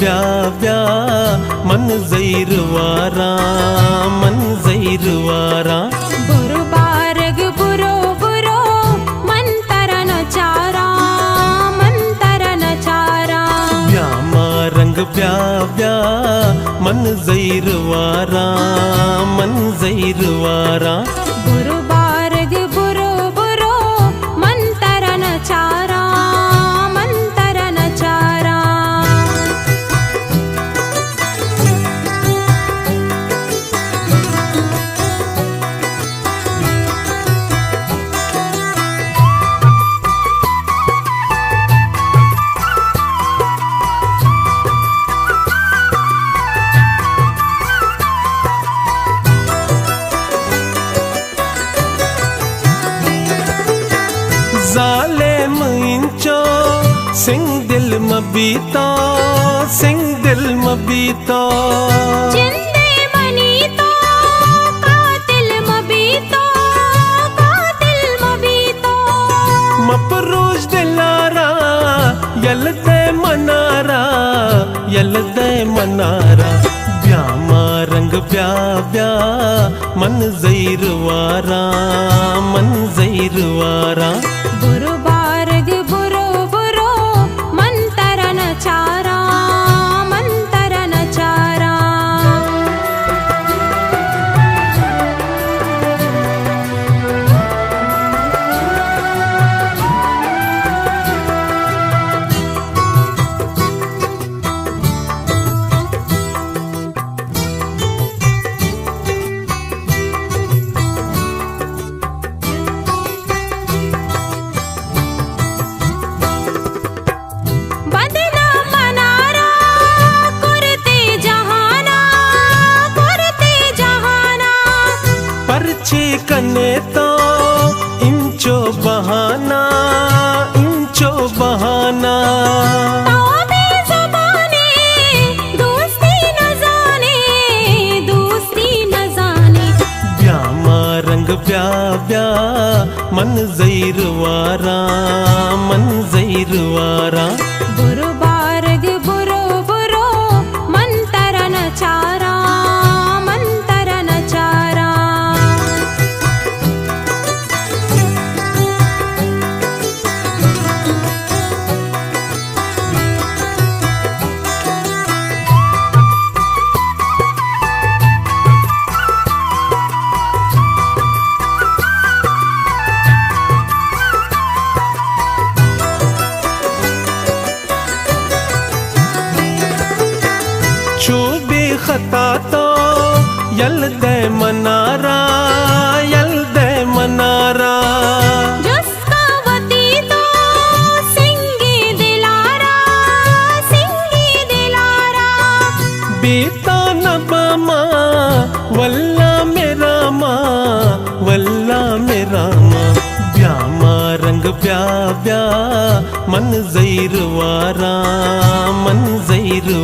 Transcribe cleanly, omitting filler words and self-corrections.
ब्या ब्या मन जैरवारा मन जैरवारा बुरु बारग बुरो बुरो मन तरन चारा मन तरन चारा ब्या मारंग ब्या ब्या मन जैरवारा मन जैरवारा बुरु बारग बुरो बुरो मन तरन चारा मन तरन चारा जालिम इंचो सिंह दिल मबीता सिंह दिल मबीता जिंदे मनीतो कातिल मबीतो कातिल मबीतो मपरूज दिलारा यलदे मनारा ब्या मारंग ब्या ब्या मन जैरवारा मन जैरवारा बुरु बारग बुरो बुरो मन तरन चारा मन तरन चारा बदना मनारा कुरते जहाना परछे कने तो इंचो बहाना तौबे ज़बाने दोस्ती न जाने ब्या मारंग ब्या ब्या मन जैरवारा मन जैरवारा बुरु बारग बुरो बुरो मन तरन चारा मन तरन चारा चूबी खता तो यलदे मनारा जिसका वती तो सिंगी दिलारा बीता नबमा वल्ला मेरा माँ ब्या मारंग ब्या ब्या मन जैरवारा मन जैरवारा